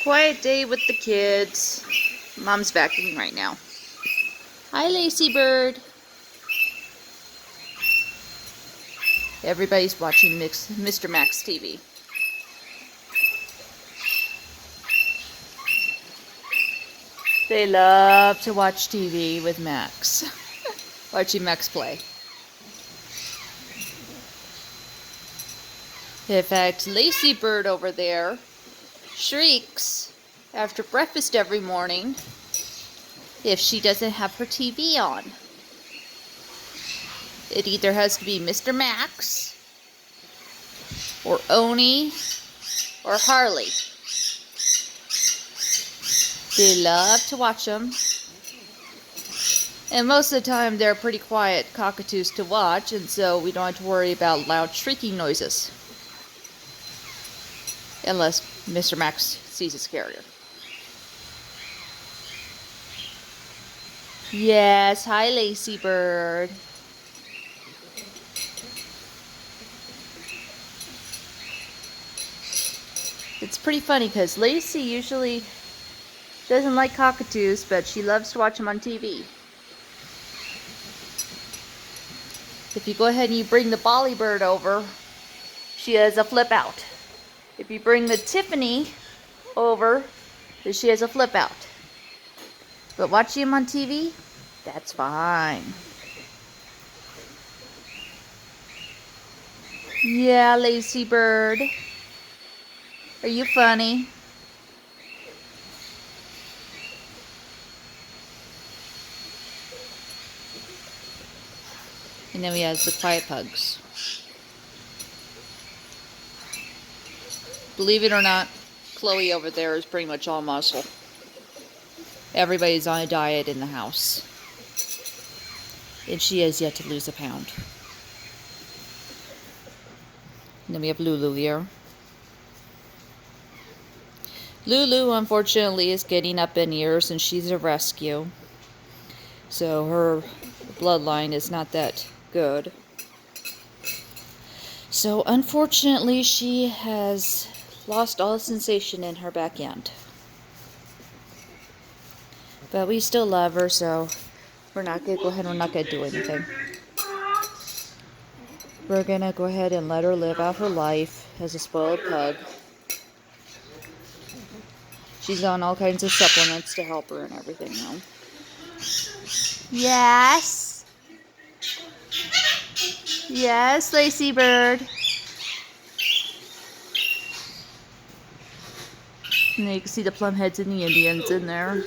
Quiet day with the kids. Mom's vacuuming right now. Hi, Lacy Bird. Everybody's watching Mr. Max TV. They love to watch TV with Max. Watching Max play. In fact, Lacy Bird over there shrieks after breakfast every morning if she doesn't have her TV on. It either has to be Mr. Max or Onni or Harley. They love to watch them. And most of the time they're pretty quiet cockatoos to watch, and so we don't have to worry about loud shrieking noises. Unless Mr. Max sees his carrier. Yes, hi Lacy Bird. It's pretty funny because Lacy usually doesn't like cockatoos, but she loves to watch them on TV. If you go ahead and you bring the Bolly Bird over, she has a flip out. If you bring the Tiffany over, then she has a flip out. But watching him on TV, that's fine. Yeah, Lacy Bird. Are you funny? And then we have the quiet pugs. Believe it or not, Chloe over there is pretty much all muscle. Everybody's on a diet in the house. And she has yet to lose a pound. And then we have Lulu here. Lulu, unfortunately, is getting up in years and she's a rescue. So her bloodline is not that good. So unfortunately, she has lost all sensation in her back end. But we still love her, so we're not going to go ahead and we're not going to do anything. We're going to go ahead and let her live out her life as a spoiled pug. She's on all kinds of supplements to help her and everything now. Yes. Yes, Lacy Bird. And you can see the plum heads and the Indians in there.